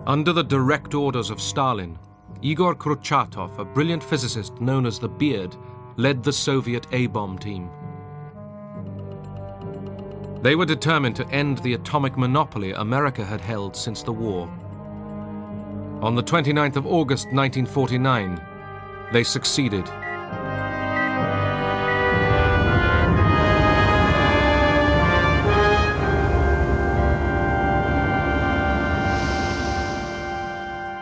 Under the direct orders of Stalin, Igor Kurchatov, a brilliant physicist known as the Beard, led the Soviet A-bomb team. They were determined to end the atomic monopoly America had held since the war. On the 29th of August 1949, they succeeded.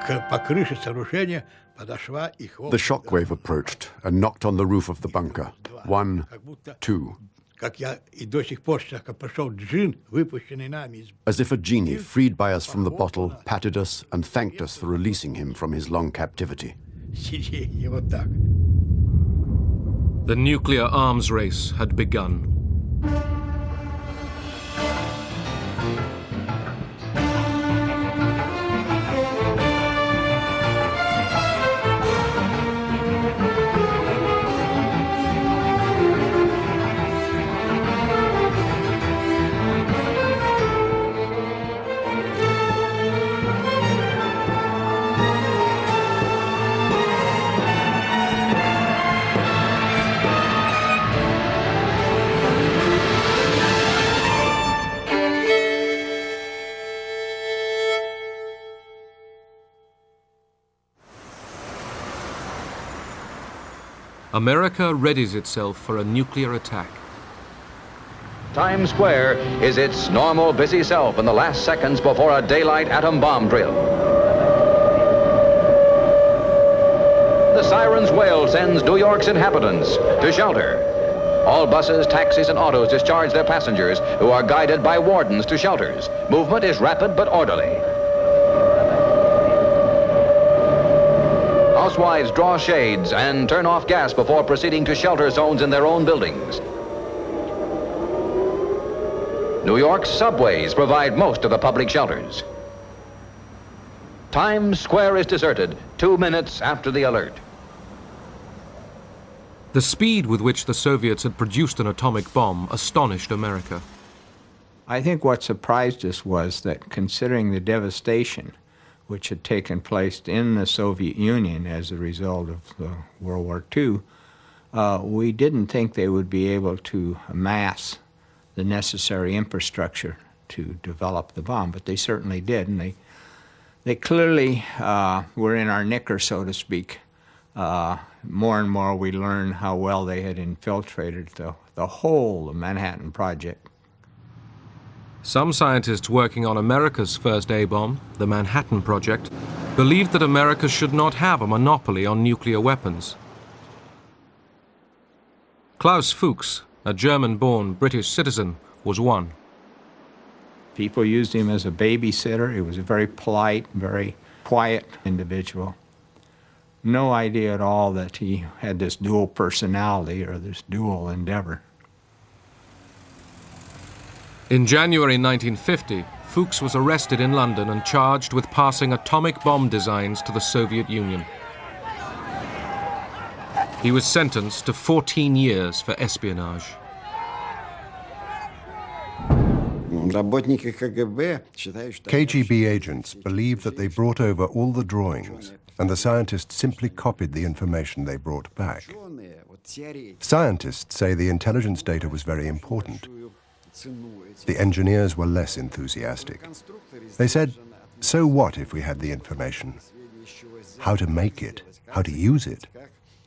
The shockwave approached and knocked on the roof of the bunker. 1, 2. As if a genie freed by us from the bottle patted us and thanked us for releasing him from his long captivity. The nuclear arms race had begun. America readies itself for a nuclear attack. Times Square is its normal busy self in the last seconds before a daylight atom bomb drill. The siren's wail sends New York's inhabitants to shelter. All buses, taxis, and autos discharge their passengers, who are guided by wardens to shelters. Movement is rapid but orderly. Housewives draw shades and turn off gas before proceeding to shelter zones in their own buildings. New York's subways provide most of the public shelters. Times Square is deserted 2 minutes after the alert. The speed with which the Soviets had produced an atomic bomb astonished America. I think what surprised us was that, considering the devastation which had taken place in the Soviet Union as a result of World War II, we didn't think they would be able to amass the necessary infrastructure to develop the bomb, but they certainly did, and they clearly were in our knicker, so to speak. More and more we learned how well they had infiltrated the whole of Manhattan Project. Some scientists working on America's first A-bomb, the Manhattan Project, believed that America should not have a monopoly on nuclear weapons. Klaus Fuchs, a German-born British citizen, was one. People used him as a babysitter. He was a very polite, very quiet individual. No idea at all that he had this dual personality or this dual endeavor. In January 1950, Fuchs was arrested in London and charged with passing atomic bomb designs to the Soviet Union. He was sentenced to 14 years for espionage. KGB agents believed that they brought over all the drawings, and the scientists simply copied the information they brought back. Scientists say the intelligence data was very important. The engineers were less enthusiastic. They said, so what if we had the information? How to make it, how to use it,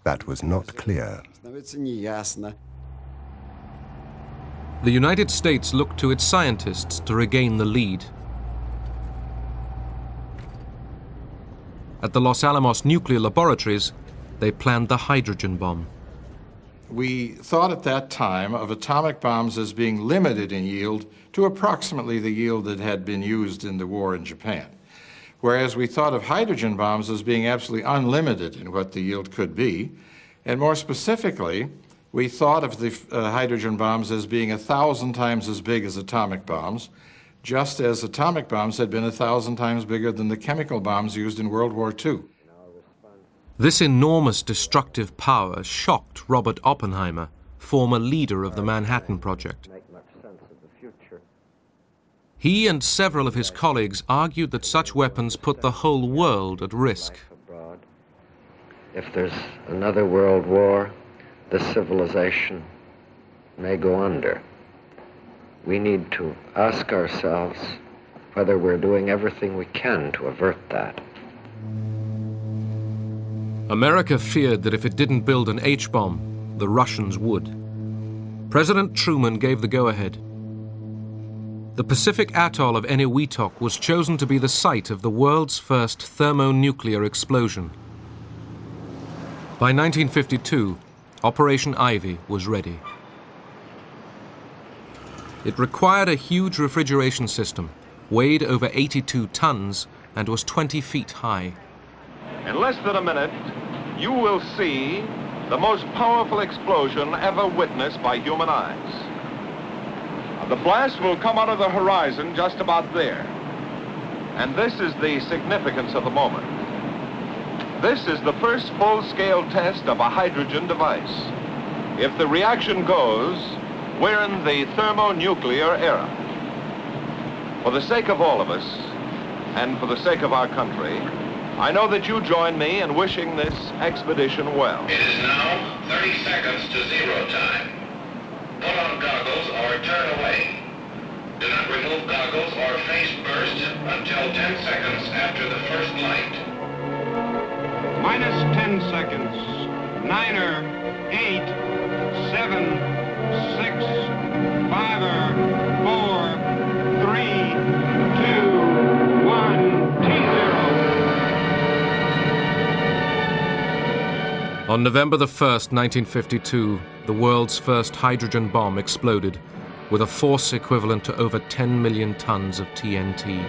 that was not clear. The United States looked to its scientists to regain the lead. At the Los Alamos nuclear laboratories, they planned the hydrogen bomb. We thought at that time of atomic bombs as being limited in yield to approximately the yield that had been used in the war in Japan, whereas we thought of hydrogen bombs as being absolutely unlimited in what the yield could be, and more specifically, we thought of the hydrogen bombs as being 1,000 times as big as atomic bombs, just as atomic bombs had been 1,000 times bigger than the chemical bombs used in World War II. This enormous destructive power shocked Robert Oppenheimer, former leader of the Manhattan Project. He and several of his colleagues argued that such weapons put the whole world at risk. If there's another world war, this civilization may go under. We need to ask ourselves whether we're doing everything we can to avert that. America feared that if it didn't build an H-bomb, the Russians would. President Truman gave the go-ahead. The Pacific atoll of Eniwetok was chosen to be the site of the world's first thermonuclear explosion. By 1952, Operation Ivy was ready. It required a huge refrigeration system, weighed over 82 tons, and was 20 feet high. In less than a minute, you will see the most powerful explosion ever witnessed by human eyes. The blast will come out of the horizon just about there. And this is the significance of the moment. This is the first full-scale test of a hydrogen device. If the reaction goes, we're in the thermonuclear era. For the sake of all of us, and for the sake of our country, I know that you join me in wishing this expedition well. It is now 30 seconds to zero time. Put on goggles or turn away. Do not remove goggles or face burst until 10 seconds after the first light. Minus 10 seconds. 9er, 8, 7, 6, 5er, 4, 3, 2, 1, T0. On November the 1st, 1952, the world's first hydrogen bomb exploded with a force equivalent to over 10 million tons of TNT.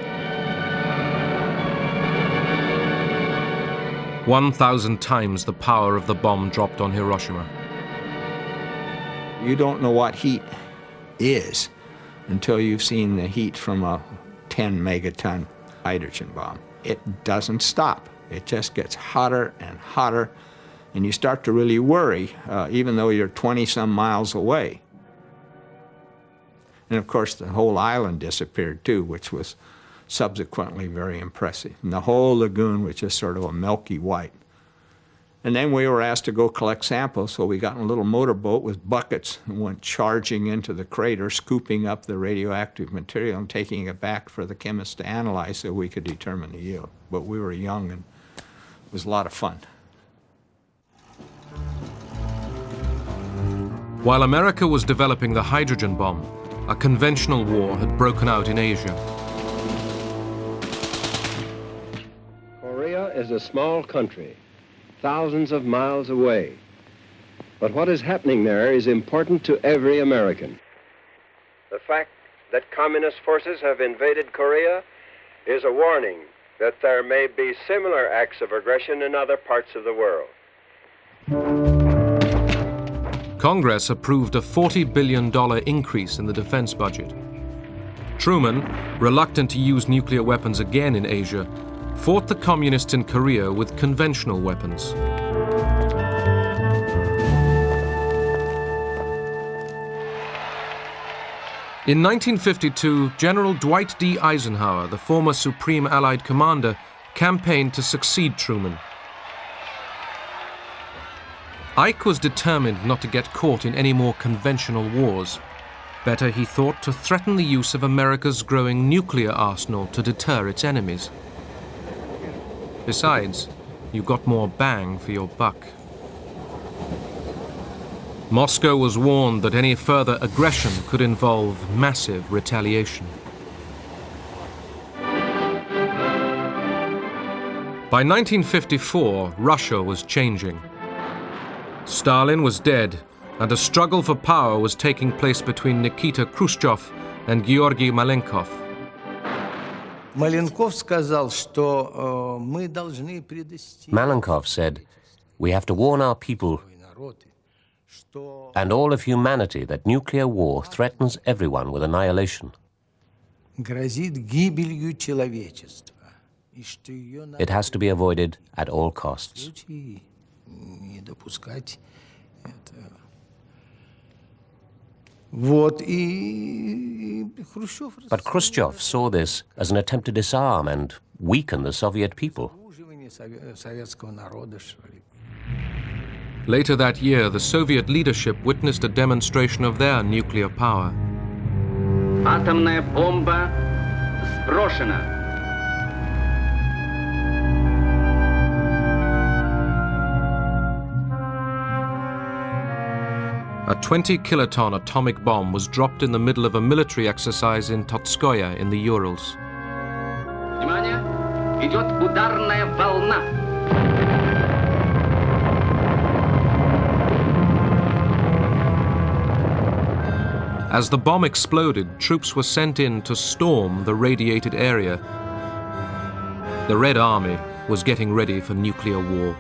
1,000 times the power of the bomb dropped on Hiroshima. You don't know what heat is until you've seen the heat from a 10 megaton hydrogen bomb. It doesn't stop. It just gets hotter and hotter, and you start to really worry, even though you're 20-some miles away. And of course, the whole island disappeared too, which was subsequently very impressive. And the whole lagoon was just sort of a milky white. And then we were asked to go collect samples, so we got in a little motorboat with buckets and went charging into the crater, scooping up the radioactive material and taking it back for the chemists to analyze so we could determine the yield. But we were young and it was a lot of fun. While America was developing the hydrogen bomb, a conventional war had broken out in Asia. Korea is a small country, thousands of miles away. But what is happening there is important to every American. The fact that communist forces have invaded Korea is a warning that there may be similar acts of aggression in other parts of the world. Congress approved a $40 billion increase in the defense budget. Truman, reluctant to use nuclear weapons again in Asia, fought the communists in Korea with conventional weapons. In 1952, General Dwight D. Eisenhower, the former Supreme Allied Commander, campaigned to succeed Truman. Ike was determined not to get caught in any more conventional wars. Better, he thought, to threaten the use of America's growing nuclear arsenal to deter its enemies. Besides, you got more bang for your buck. Moscow was warned that any further aggression could involve massive retaliation. By 1954, Russia was changing. Stalin was dead, and a struggle for power was taking place between Nikita Khrushchev and Georgy Malenkov. Malenkov said, "We have to warn our people and all of humanity that nuclear war threatens everyone with annihilation. It has to be avoided at all costs." Вот и But Khrushchev saw this as an attempt to disarm and weaken the Soviet people. Later that year, the Soviet leadership witnessed a demonstration of their nuclear power. Атомная бомба сброшена. A 20-kiloton atomic bomb was dropped in the middle of a military exercise in Totskoye in the Urals. Внимание! Идет ударная волна. As the bomb exploded, troops were sent in to storm the radiated area. The Red Army was getting ready for nuclear war.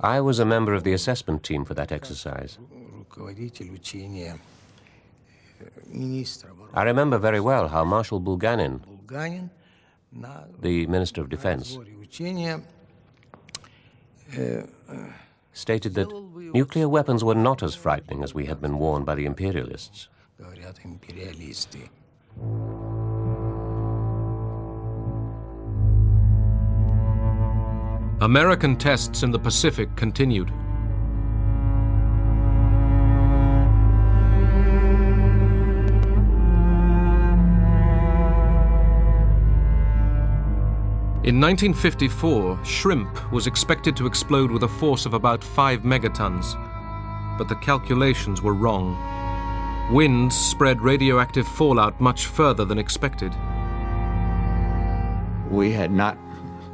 I was a member of the assessment team for that exercise. I remember very well how Marshal Bulganin, the Minister of Defense, stated that nuclear weapons were not as frightening as we had been warned by the imperialists. American tests in the Pacific continued. In 1954, shrimp was expected to explode with a force of about 5 megatons, but the calculations were wrong. Winds spread radioactive fallout much further than expected. We had not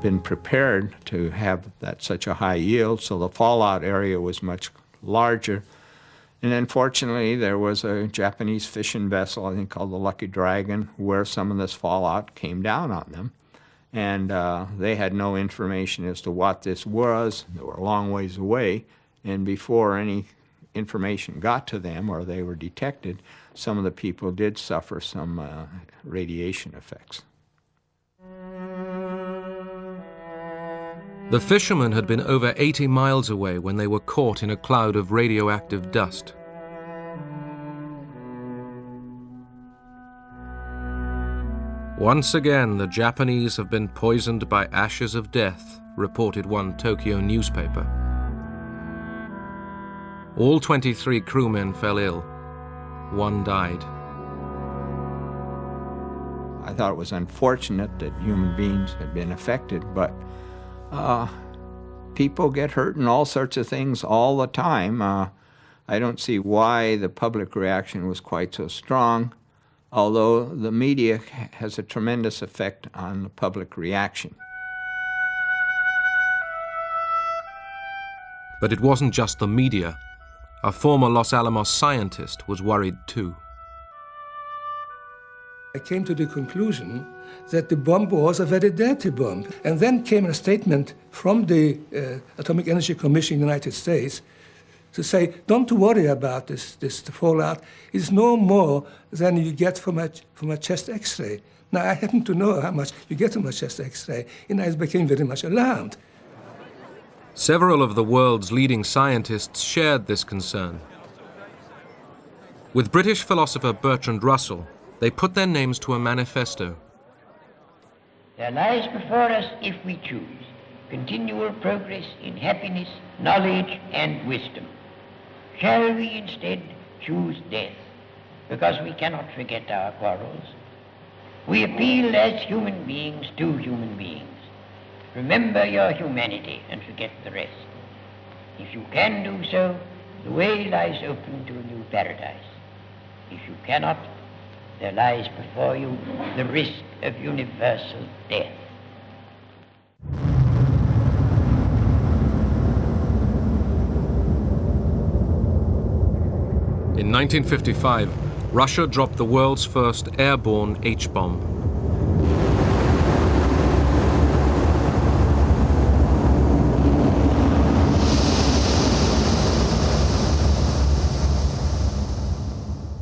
been prepared to have such a high yield, so the fallout area was much larger. And unfortunately, there was a Japanese fishing vessel, I think called the Lucky Dragon, where some of this fallout came down on them. And they had no information as to what this was. They were a long ways away, and before any information got to them or they were detected, some of the people did suffer some radiation effects. The fishermen had been over 80 miles away when they were caught in a cloud of radioactive dust. Once again, the Japanese have been poisoned by ashes of death, reported one Tokyo newspaper. All 23 crewmen fell ill. One died. I thought it was unfortunate that human beings had been affected, but people get hurt in all sorts of things all the time. I don't see why the public reaction was quite so strong, although the media has a tremendous effect on the public reaction. But it wasn't just the media. A former Los Alamos scientist was worried too. I came to the conclusion that the bomb was a very dirty bomb. And then came a statement from the Atomic Energy Commission in the United States to say, don't worry about this fallout. It's no more than you get from a chest X-ray. Now, I happen to know how much you get from a chest X-ray, and I became very much alarmed. Several of the world's leading scientists shared this concern. With British philosopher Bertrand Russell, they put their names to a manifesto. There lies before us, if we choose, continual progress in happiness, knowledge, and wisdom. Shall we instead choose death, because we cannot forget our quarrels? We appeal as human beings to human beings. Remember your humanity and forget the rest. If you can do so, the way lies open to a new paradise. If you cannot, there lies before you the risk of universal death. In 1955, Russia dropped the world's first airborne H-bomb.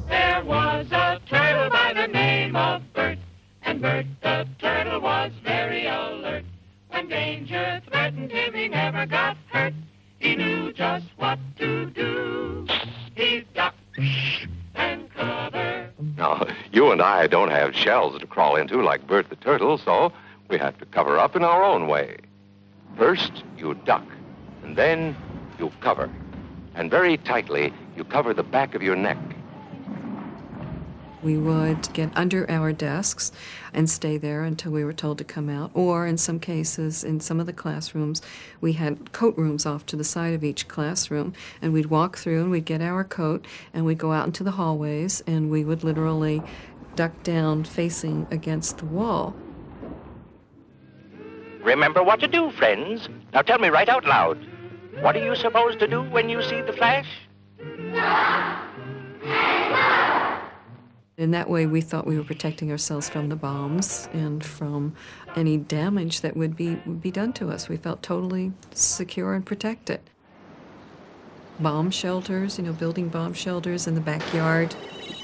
There was a turtle by the name of Bert, and Bert the turtle was very alert. When danger threatened him, he never got hurt. He knew just us what to do. He ducked and covered. Now, you and I don't have shells to crawl into like Bert the Turtle, so we have to cover up in our own way. First, you duck, and then you cover. And very tightly, you cover the back of your neck. We would get under our desks and stay there until we were told to come out. Or in some cases, in some of the classrooms, we had coat rooms off to the side of each classroom, and we'd walk through and we'd get our coat and we'd go out into the hallways and we would literally duck down facing against the wall. Remember what to do, friends. Now tell me right out loud. What are you supposed to do when you see the flash? In that way, we thought we were protecting ourselves from the bombs and from any damage that would be done to us. We felt totally secure and protected. Bomb shelters, building bomb shelters in the backyard.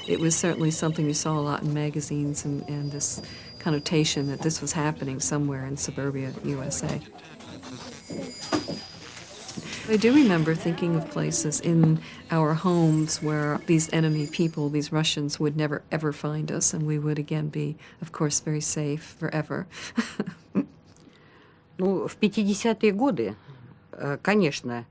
It was certainly something we saw a lot in magazines and this connotation that this was happening somewhere in suburbia USA. I do remember thinking of places in our homes where these enemy people, these Russians, would never ever find us, and we would again be, of course, very safe forever. В 50-е годы, конечно,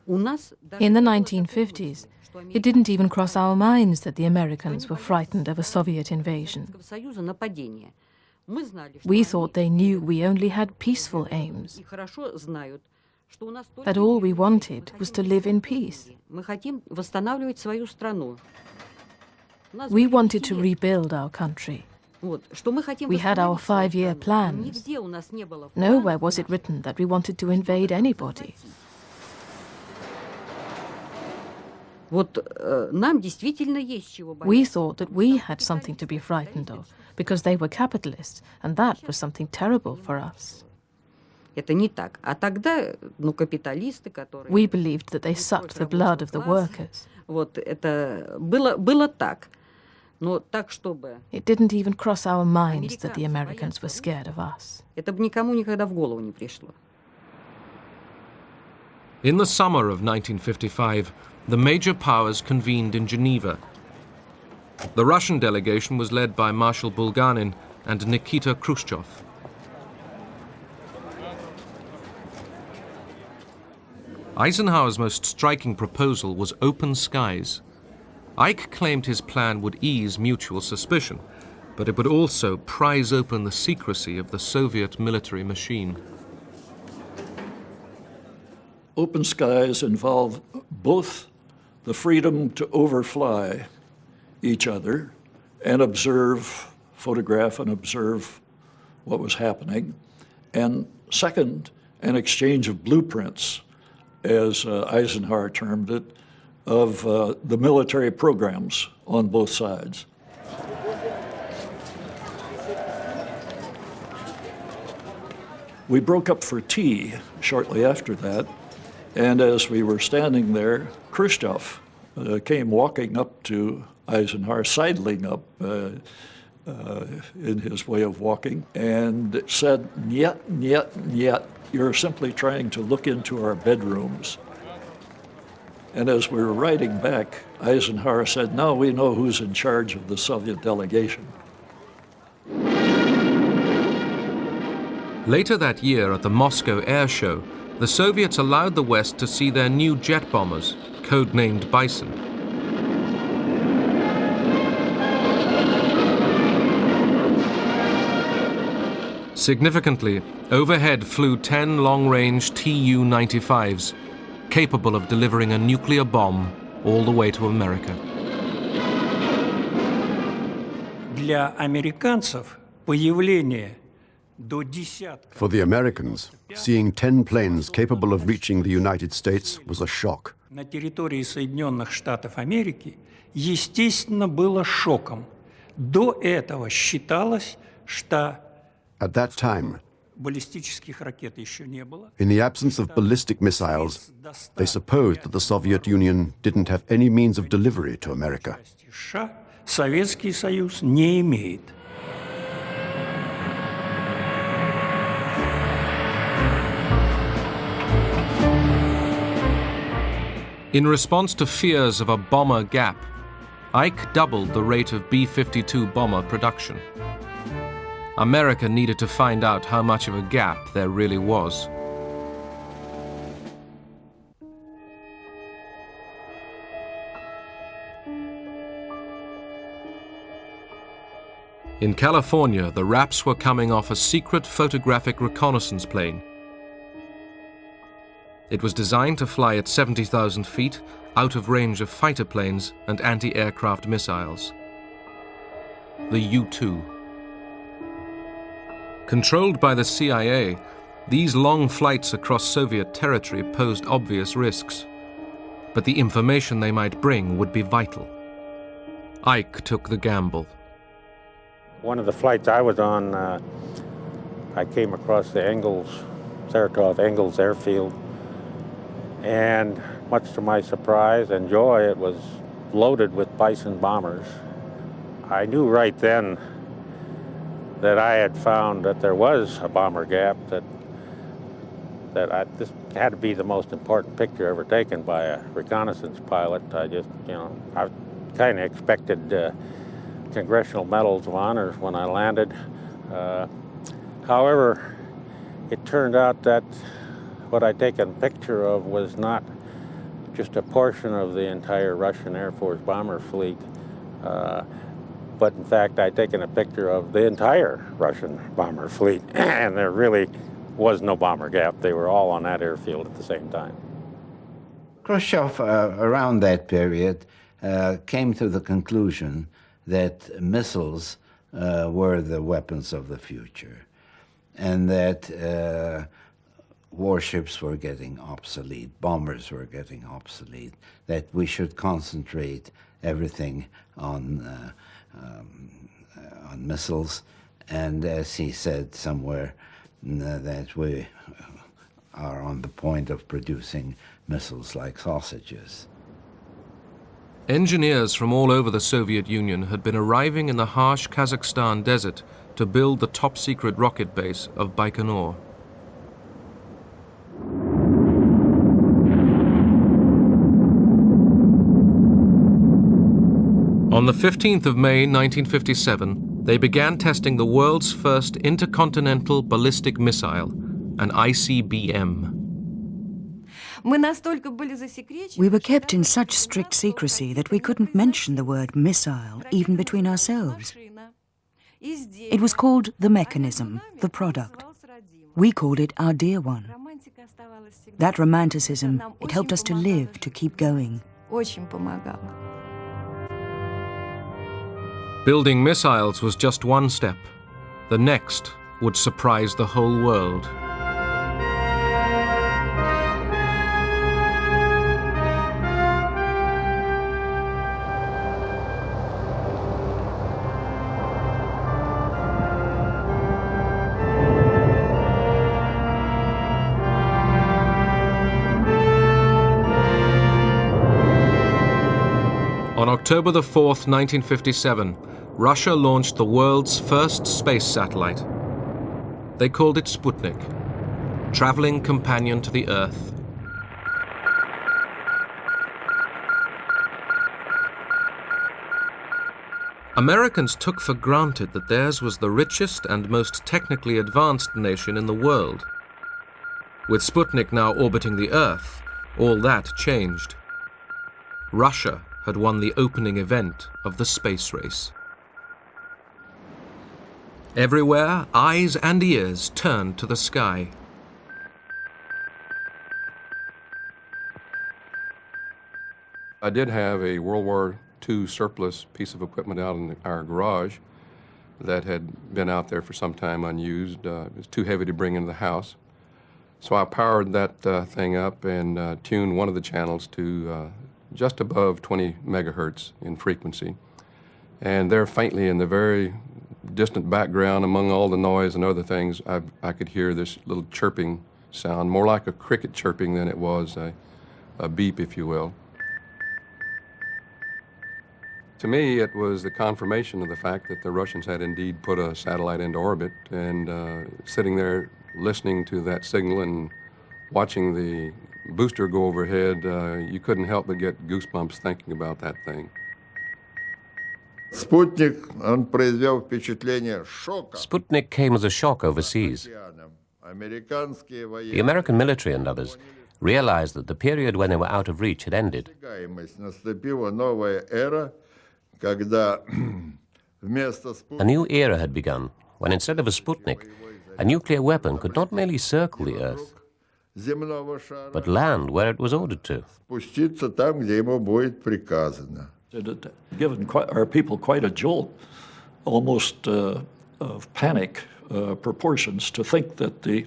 у нас... In the 1950s, it didn't even cross our minds that the Americans were frightened of a Soviet invasion. We thought they knew we only had peaceful aims, that all we wanted was to live in peace. We wanted to rebuild our country. We had our 5-year plans. Nowhere was it written that we wanted to invade anybody. We thought that we had something to be frightened of because they were capitalists, and that was something terrible for us. We believed that they sucked the blood of the workers. It didn't even cross our minds that the Americans were scared of us. In the summer of 1955, the major powers convened in Geneva. The Russian delegation was led by Marshal Bulganin and Nikita Khrushchev. Eisenhower's most striking proposal was open skies. Ike claimed his plan would ease mutual suspicion, but it would also prise open the secrecy of the Soviet military machine. Open skies involve both the freedom to overfly each other and observe, photograph and observe what was happening, and second, an exchange of blueprints, as Eisenhower termed it, of the military programs on both sides. We broke up for tea shortly after that, and as we were standing there, Khrushchev came walking up to Eisenhower, sidling up in his way of walking, and said, "Niet, niet, niet. You're simply trying to look into our bedrooms." And as we were riding back, Eisenhower said, "Now we know who's in charge of the Soviet delegation." Later that year at the Moscow Air Show, the Soviets allowed the West to see their new jet bombers, codenamed Bison. Significantly, overhead flew 10 long-range Tu-95s, capable of delivering a nuclear bomb all the way to America. Для американцев появление до десятка. For the Americans, seeing 10 planes capable of reaching the United States was a shock. На территории Соединенных Штатов Америки, естественно, было шоком. До этого считалось, что At that time, баллистических ракет еще не было. in the absence of ballistic missiles, they supposed that the Soviet Union didn't have any means of delivery to America. США Советский Союз не имеет. In response to fears of a bomber gap, Ike doubled the rate of B-52 bomber production. America needed to find out how much of a gap there really was. In California, the Raps were coming off a secret photographic reconnaissance plane. It was designed to fly at 70,000 feet, out of range of fighter planes and anti-aircraft missiles. The U-2. Controlled by the CIA, these long flights across Soviet territory posed obvious risks, but the information they might bring would be vital. Ike took the gamble. One of the flights I was on, I came across the Saratov Engels airfield, and much to my surprise and joy, it was loaded with Bison bombers. I knew right then that I had found that there was a bomber gap, that this had to be the most important picture ever taken by a reconnaissance pilot. I just, I kind of expected Congressional Medals of Honor when I landed. However, it turned out that what I'd taken a picture of was not just a portion of the entire Russian Air Force bomber fleet, but in fact I'd taken a picture of the entire Russian bomber fleet, and there really was no bomber gap. They were all on that airfield at the same time. Khrushchev, around that period, came to the conclusion that missiles were the weapons of the future, and that warships were getting obsolete, bombers were getting obsolete, that we should concentrate everything on missiles, and as he said somewhere, that we are on the point of producing missiles like sausages. Engineers from all over the Soviet Union had been arriving in the harsh Kazakhstan desert to build the top-secret rocket base of Baikonur. On the 15th of May 1957, they began testing the world's first intercontinental ballistic missile, an ICBM. We were kept in such strict secrecy that we couldn't mention the word missile even between ourselves. It was called the mechanism, the product. We called it our dear one. That romanticism, it helped us to live, to keep going. Building missiles was just one step. The next would surprise the whole world. On October the 4th, 1957, Russia launched the world's first space satellite. They called it Sputnik, traveling companion to the Earth. Americans took for granted that theirs was the richest and most technically advanced nation in the world. With Sputnik now orbiting the Earth, all that changed. Russia had won the opening event of the space race. Everywhere, eyes and ears turned to the sky. I did have a World War II surplus piece of equipment out in our garage that had been out there for some time unused. It was too heavy to bring into the house. So I powered that thing up and tuned one of the channels to just above 20 megahertz in frequency. And there faintly in the very distant background, among all the noise and other things, I could hear this little chirping sound, more like a cricket chirping than it was a beep, if you will. To me, it was the confirmation of the fact that the Russians had indeed put a satellite into orbit, and sitting there listening to that signal and Watching the booster go overhead, you couldn't help but get goosebumps thinking about that thing. Sputnik came as a shock overseas. The American military and others realized that the period when they were out of reach had ended. A new era had begun when, instead of a Sputnik, a nuclear weapon could not merely circle the Earth, but land where it was ordered to. It had given our people quite a jolt, almost of panic proportions, to think that the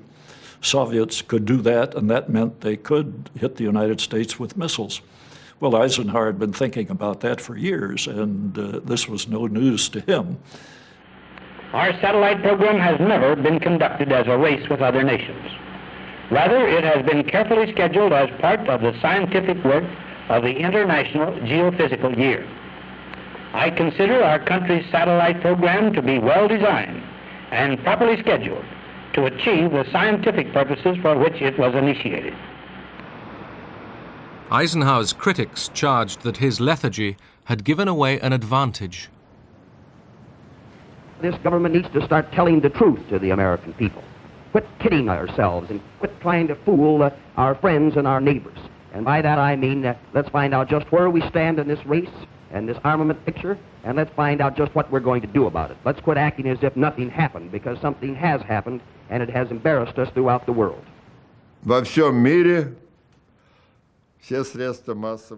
Soviets could do that, and that meant they could hit the United States with missiles. Well, Eisenhower had been thinking about that for years, and this was no news to him. Our satellite program has never been conducted as a race with other nations. Rather, it has been carefully scheduled as part of the scientific work of the International Geophysical Year. I consider our country's satellite program to be well designed and properly scheduled to achieve the scientific purposes for which it was initiated. Eisenhower's critics charged that his lethargy had given away an advantage. This government needs to start telling the truth to the American people. Quit kidding ourselves and quit trying to fool our friends and our neighbors. And by that I mean, let's find out just where we stand in this race and this armament picture, and let's find out just what we're going to do about it. Let's quit acting as if nothing happened, because something has happened, and it has embarrassed us throughout the world. The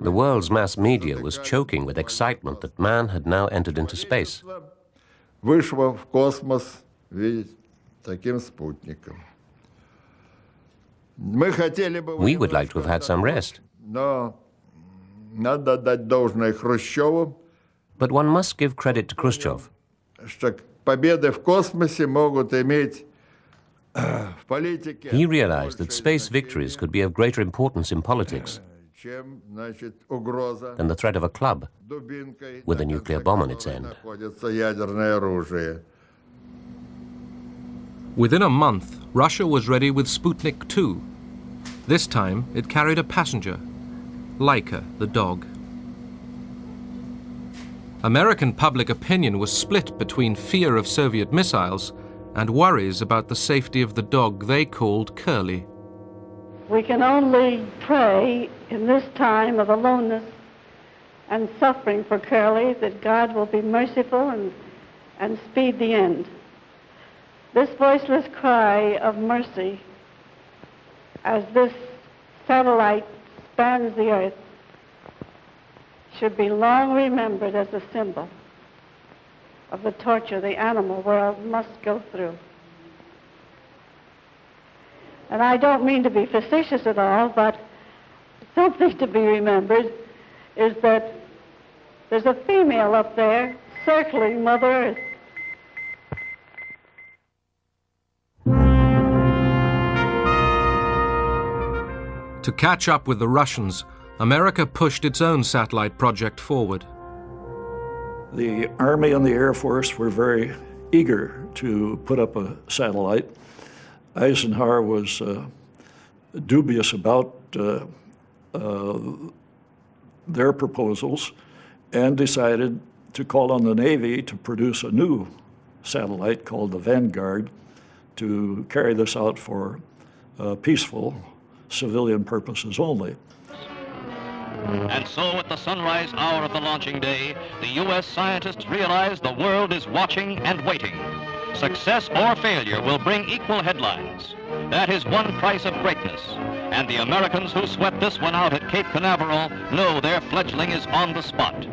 world's mass media was choking with excitement that man had now entered into space. We would like to have had some rest. But one must give credit to Khrushchev. He realized that space victories could be of greater importance in politics than the threat of a club with a nuclear bomb on its end. Within a month, Russia was ready with Sputnik 2. This time, it carried a passenger, Laika, the dog. American public opinion was split between fear of Soviet missiles and worries about the safety of the dog they called Curly. We can only pray in this time of aloneness and suffering for Curly that God will be merciful and speed the end. This voiceless cry of mercy as this satellite spans the earth should be long remembered as a symbol of the torture the animal world must go through. And I don't mean to be facetious at all, but something to be remembered is that there's a female up there circling Mother Earth. To catch up with the Russians, America pushed its own satellite project forward. The Army and the Air Force were very eager to put up a satellite. Eisenhower was dubious about their proposals and decided to call on the Navy to produce a new satellite called the Vanguard to carry this out for peaceful civilian purposes only. And so at the sunrise hour of the launching day, the U.S. scientists realize the world is watching and waiting. Success or failure will bring equal headlines. That is one price of greatness. And the Americans who sweat this one out at Cape Canaveral know their fledgling is on the spot.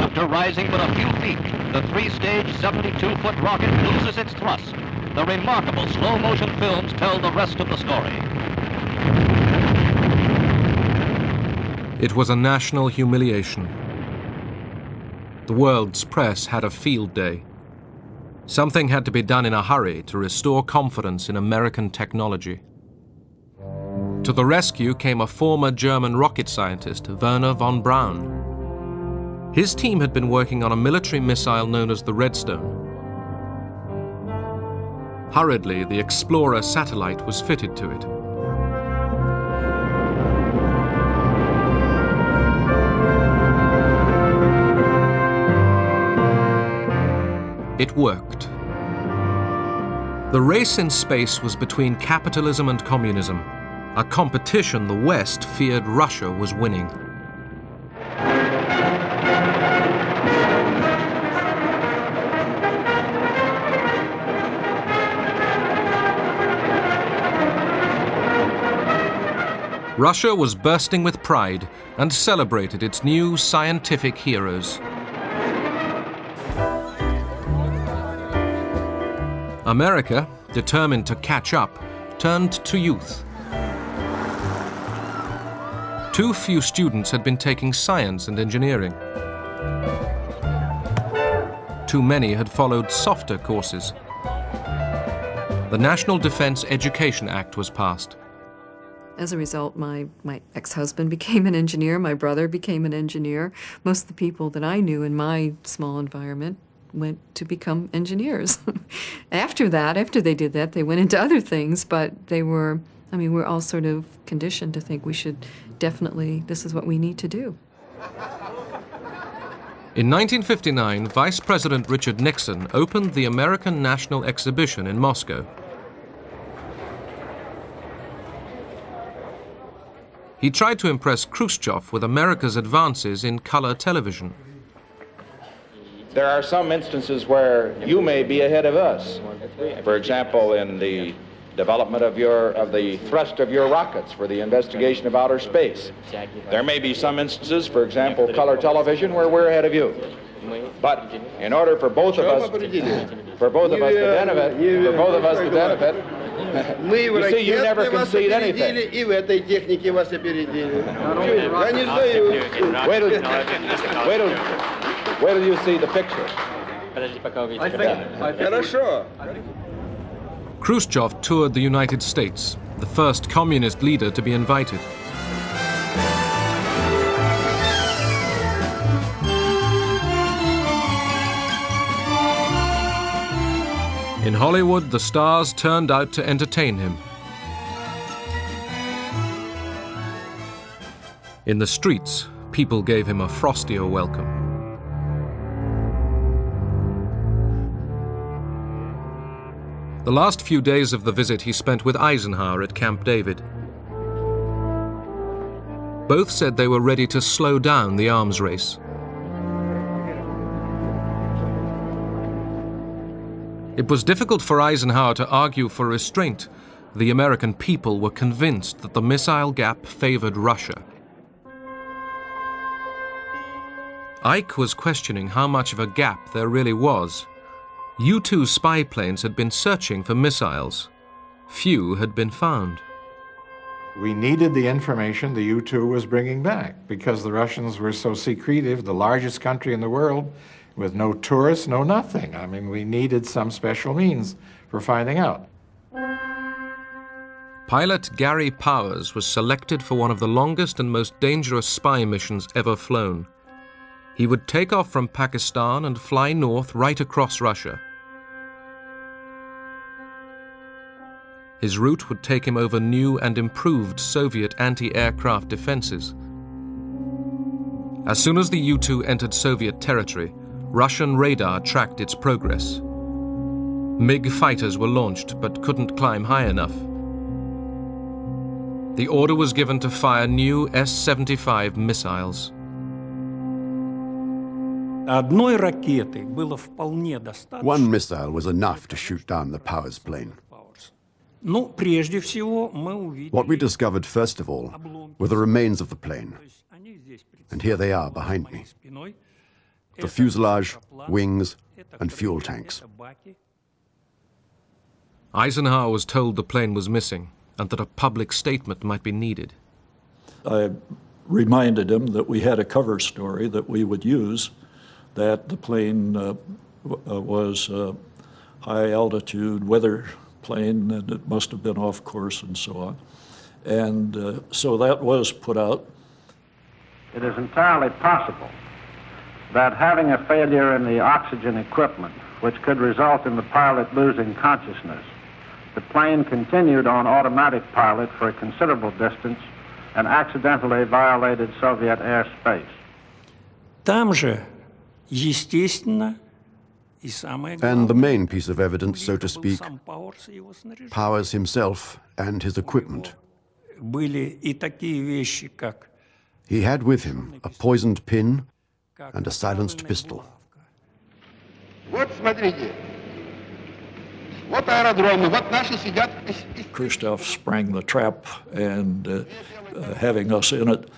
After rising but a few feet, the three-stage 72-foot rocket loses its thrust. The remarkable slow-motion films tell the rest of the story. It was a national humiliation. The world's press had a field day. Something had to be done in a hurry to restore confidence in American technology. To the rescue came a former German rocket scientist, Werner von Braun. His team had been working on a military missile known as the Redstone. Hurriedly, the Explorer satellite was fitted to it. It worked. The race in space was between capitalism and communism, a competition the West feared Russia was winning. Russia was bursting with pride and celebrated its new scientific heroes. America, determined to catch up, turned to youth. Too few students had been taking science and engineering. Too many had followed softer courses. The National Defense Education Act was passed. As a result, my ex-husband became an engineer, my brother became an engineer. Most of the people that I knew in my small environment went to become engineers. After they did that, they went into other things, but we're all sort of conditioned to think we should definitely, this is what we need to do. In 1959, Vice President Richard Nixon opened the American National Exhibition in Moscow. He tried to impress Khrushchev with America's advances in color television. There are some instances where you may be ahead of us. For example, in the development of the thrust of your rockets for the investigation of outer space. There may be some instances, for example, color television, where we're ahead of you. But in order for both of us to benefit, you see, you never concede anything. Wait till you see the picture. Khrushchev toured the United States, the first communist leader to be invited. In Hollywood, the stars turned out to entertain him. In the streets, people gave him a frostier welcome. The last few days of the visit he spent with Eisenhower at Camp David. Both said they were ready to slow down the arms race. It was difficult for Eisenhower to argue for restraint. The American people were convinced that the missile gap favored Russia. Ike was questioning how much of a gap there really was. U-2 spy planes had been searching for missiles. Few had been found. We needed the information the U-2 was bringing back because the Russians were so secretive, the largest country in the world, with no tourists, no nothing. I mean, we needed some special means for finding out. Pilot Gary Powers was selected for one of the longest and most dangerous spy missions ever flown. He would take off from Pakistan and fly north right across Russia. His route would take him over new and improved Soviet anti-aircraft defenses. As soon as the U-2 entered Soviet territory, Russian radar tracked its progress. MiG fighters were launched but couldn't climb high enough. The order was given to fire new S-75 missiles. One missile was enough to shoot down the Powers plane. What we discovered first of all were the remains of the plane. And here they are behind me. The fuselage, wings, and fuel tanks. Eisenhower was told the plane was missing and that a public statement might be needed. I reminded him that we had a cover story that we would use, that the plane was a high-altitude weather plane, and it must have been off course and so on. And so that was put out. It is entirely possible that having a failure in the oxygen equipment, which could result in the pilot losing consciousness, the plane continued on automatic pilot for a considerable distance and accidentally violated Soviet airspace. Там же, естественно, и самое главное, And the main piece of evidence, so to speak, Powers himself and his equipment. были и такие вещи, как He had with him a poisoned pin and a silenced pistol. Вот смотрите, вот аэродромы, вот наши сидят. Khrushchev sprang the trap and having us in it,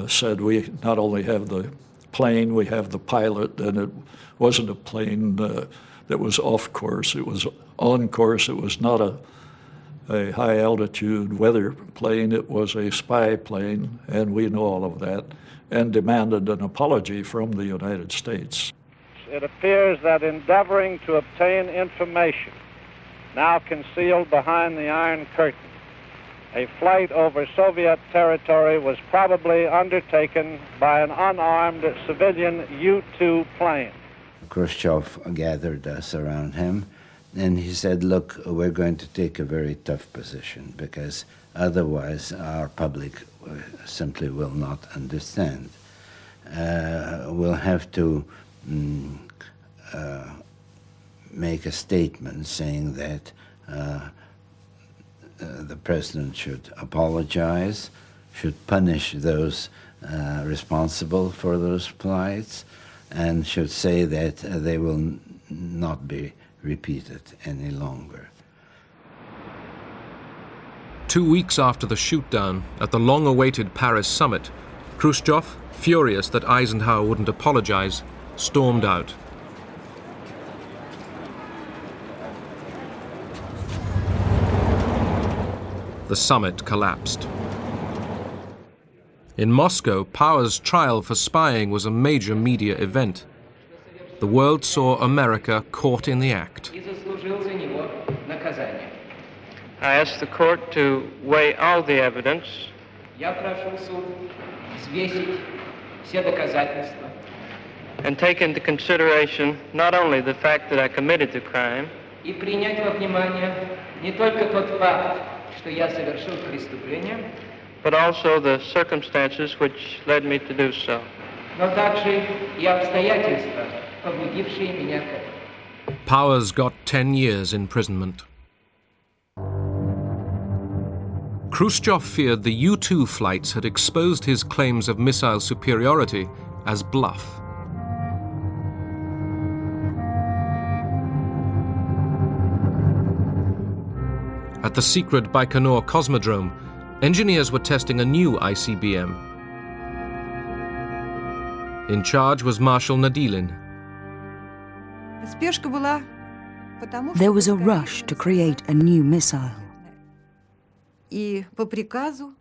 said we not only have the plane, we have the pilot, and it wasn't a plane that was off course, it was on course, it was not a high altitude weather plane, it was a spy plane, and we know all of that, and demanded an apology from the United States. It appears that endeavoring to obtain information now concealed behind the Iron Curtain, a flight over Soviet territory was probably undertaken by an unarmed civilian U-2 plane. Khrushchev gathered us around him, and he said, look, we're going to take a very tough position because otherwise our public simply will not understand. We'll have to make a statement saying that the president should apologize, should punish those responsible for those flights, and should say that they will not be repeated any longer. 2 weeks after the shoot-down at the long-awaited Paris summit, Khrushchev, furious that Eisenhower wouldn't apologize, stormed out. The summit collapsed. In Moscow, Powers' trial for spying was a major media event. The world saw America caught in the act. I ask the court to weigh all the evidence and take into consideration not only the fact that I committed the crime, but also the circumstances which led me to do so. Powers got 10 years imprisonment. Khrushchev feared the U-2 flights had exposed his claims of missile superiority as bluff. At the secret Baikonur Cosmodrome, engineers were testing a new ICBM. In charge was Marshal Nadilin. There was a rush to create a new missile.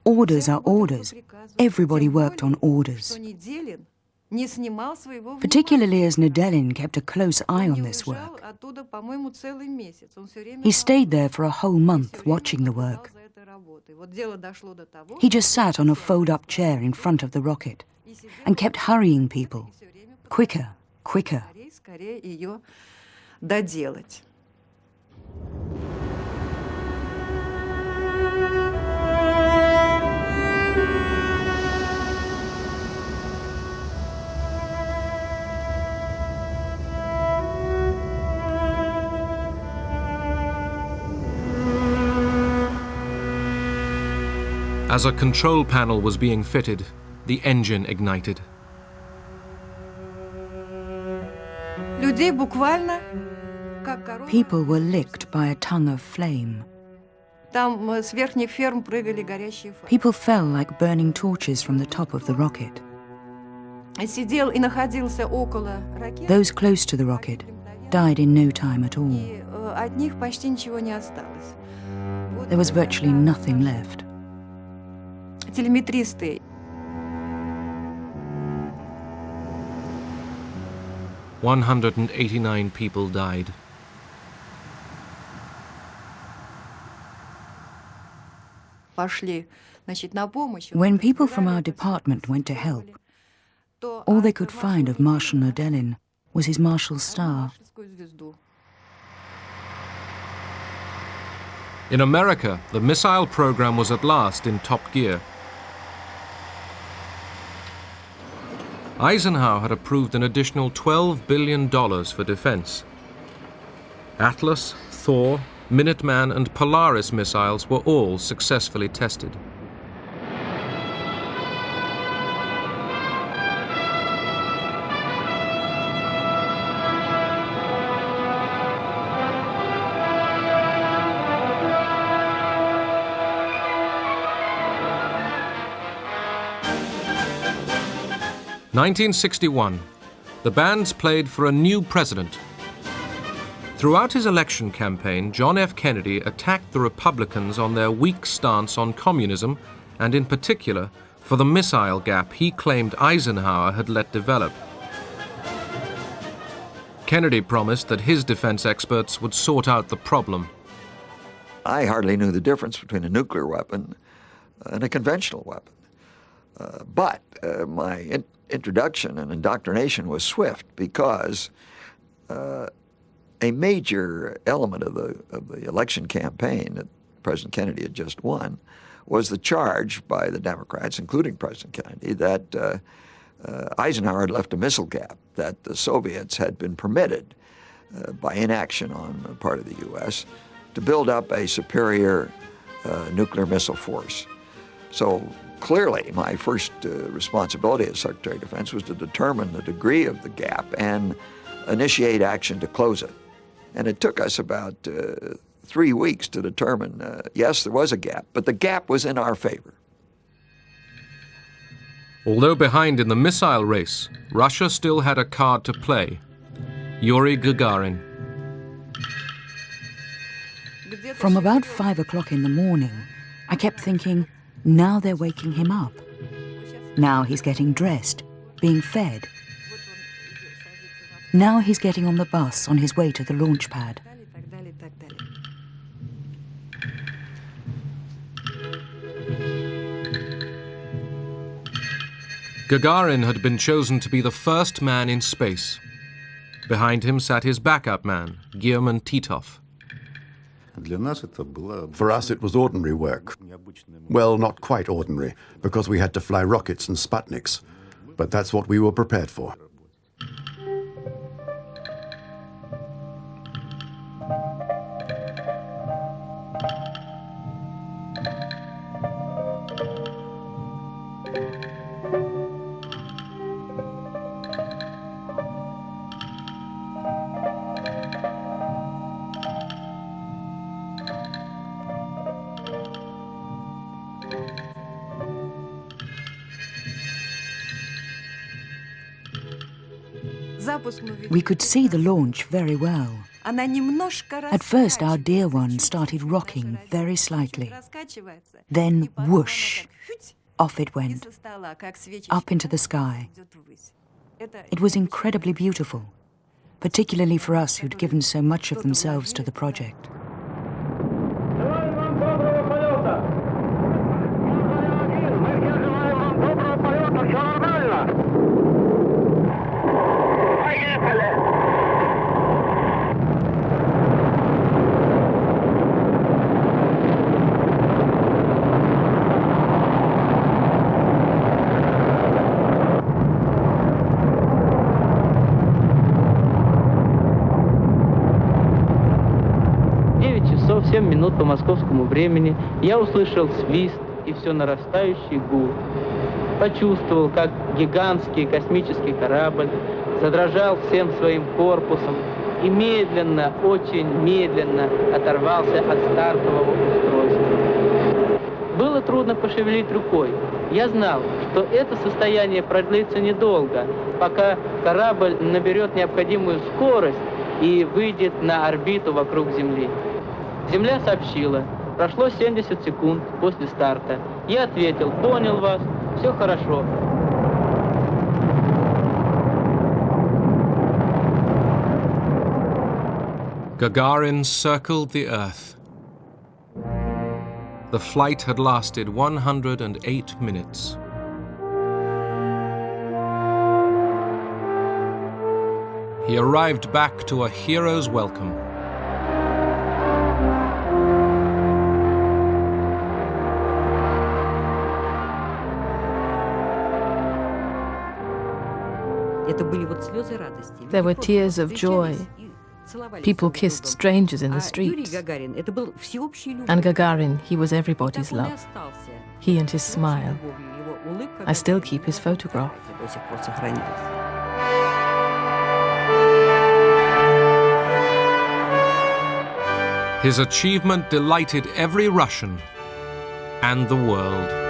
Orders are orders. Everybody worked on orders. Particularly as Nadilin kept a close eye on this work. He stayed there for a whole month watching the work. He just sat on a fold-up chair in front of the rocket and kept hurrying people. Quicker, quicker. As a control panel was being fitted, the engine ignited. People were licked by a tongue of flame. People fell like burning torches from the top of the rocket. Those close to the rocket died in no time at all. There was virtually nothing left. 189 people died. When people from our department went to help, all they could find of Marshal Nodelin was his Marshal's star. In America, the missile program was at last in top gear. Eisenhower had approved an additional $12 billion for defense. Atlas, Thor, Minuteman and Polaris missiles were all successfully tested. In 1961, the bands played for a new president. Throughout his election campaign, John F. Kennedy attacked the Republicans on their weak stance on communism and, in particular, for the missile gap he claimed Eisenhower had let develop. Kennedy promised that his defense experts would sort out the problem. I hardly knew the difference between a nuclear weapon and a conventional weapon. But my introduction and indoctrination was swift because a major element of the election campaign that President Kennedy had just won was the charge by the Democrats, including President Kennedy, that Eisenhower had left a missile gap, that the Soviets had been permitted by inaction on the part of the U.S. to build up a superior nuclear missile force. So clearly, my first responsibility as Secretary of Defense was to determine the degree of the gap and initiate action to close it. And it took us about 3 weeks to determine, yes, there was a gap, but the gap was in our favor. Although behind in the missile race, Russia still had a card to play: Yuri Gagarin. From about 5 o'clock in the morning, I kept thinking, now they're waking him up. Now he's getting dressed, being fed. Now he's getting on the bus on his way to the launch pad. Gagarin had been chosen to be the first man in space. Behind him sat his backup man, German Titov. For us, it was ordinary work. Well, not quite ordinary, because we had to fly rockets and Sputniks. But that's what we were prepared for. We could see the launch very well. At first, our dear one started rocking very slightly. Then, whoosh, off it went, up into the sky. It was incredibly beautiful, particularly for us who'd given so much of themselves to the project. Часов 7 минут по московскому времени я услышал свист и все нарастающий гул. Почувствовал, как гигантский космический корабль задрожал всем своим корпусом и медленно, очень медленно оторвался от стартового устройства. Было трудно пошевелить рукой. Я знал, что это состояние продлится недолго, пока корабль наберет необходимую скорость и выйдет на орбиту вокруг Земли. Земля сообщила, прошло 70 секунд после старта. Я ответил, понял вас, все хорошо. Gagarin circled the Earth. The flight had lasted 108 minutes. He arrived back to a hero's welcome. There were tears of joy. People kissed strangers in the streets. And Gagarin, he was everybody's love. He and his smile. I still keep his photograph. His achievement delighted every Russian and the world.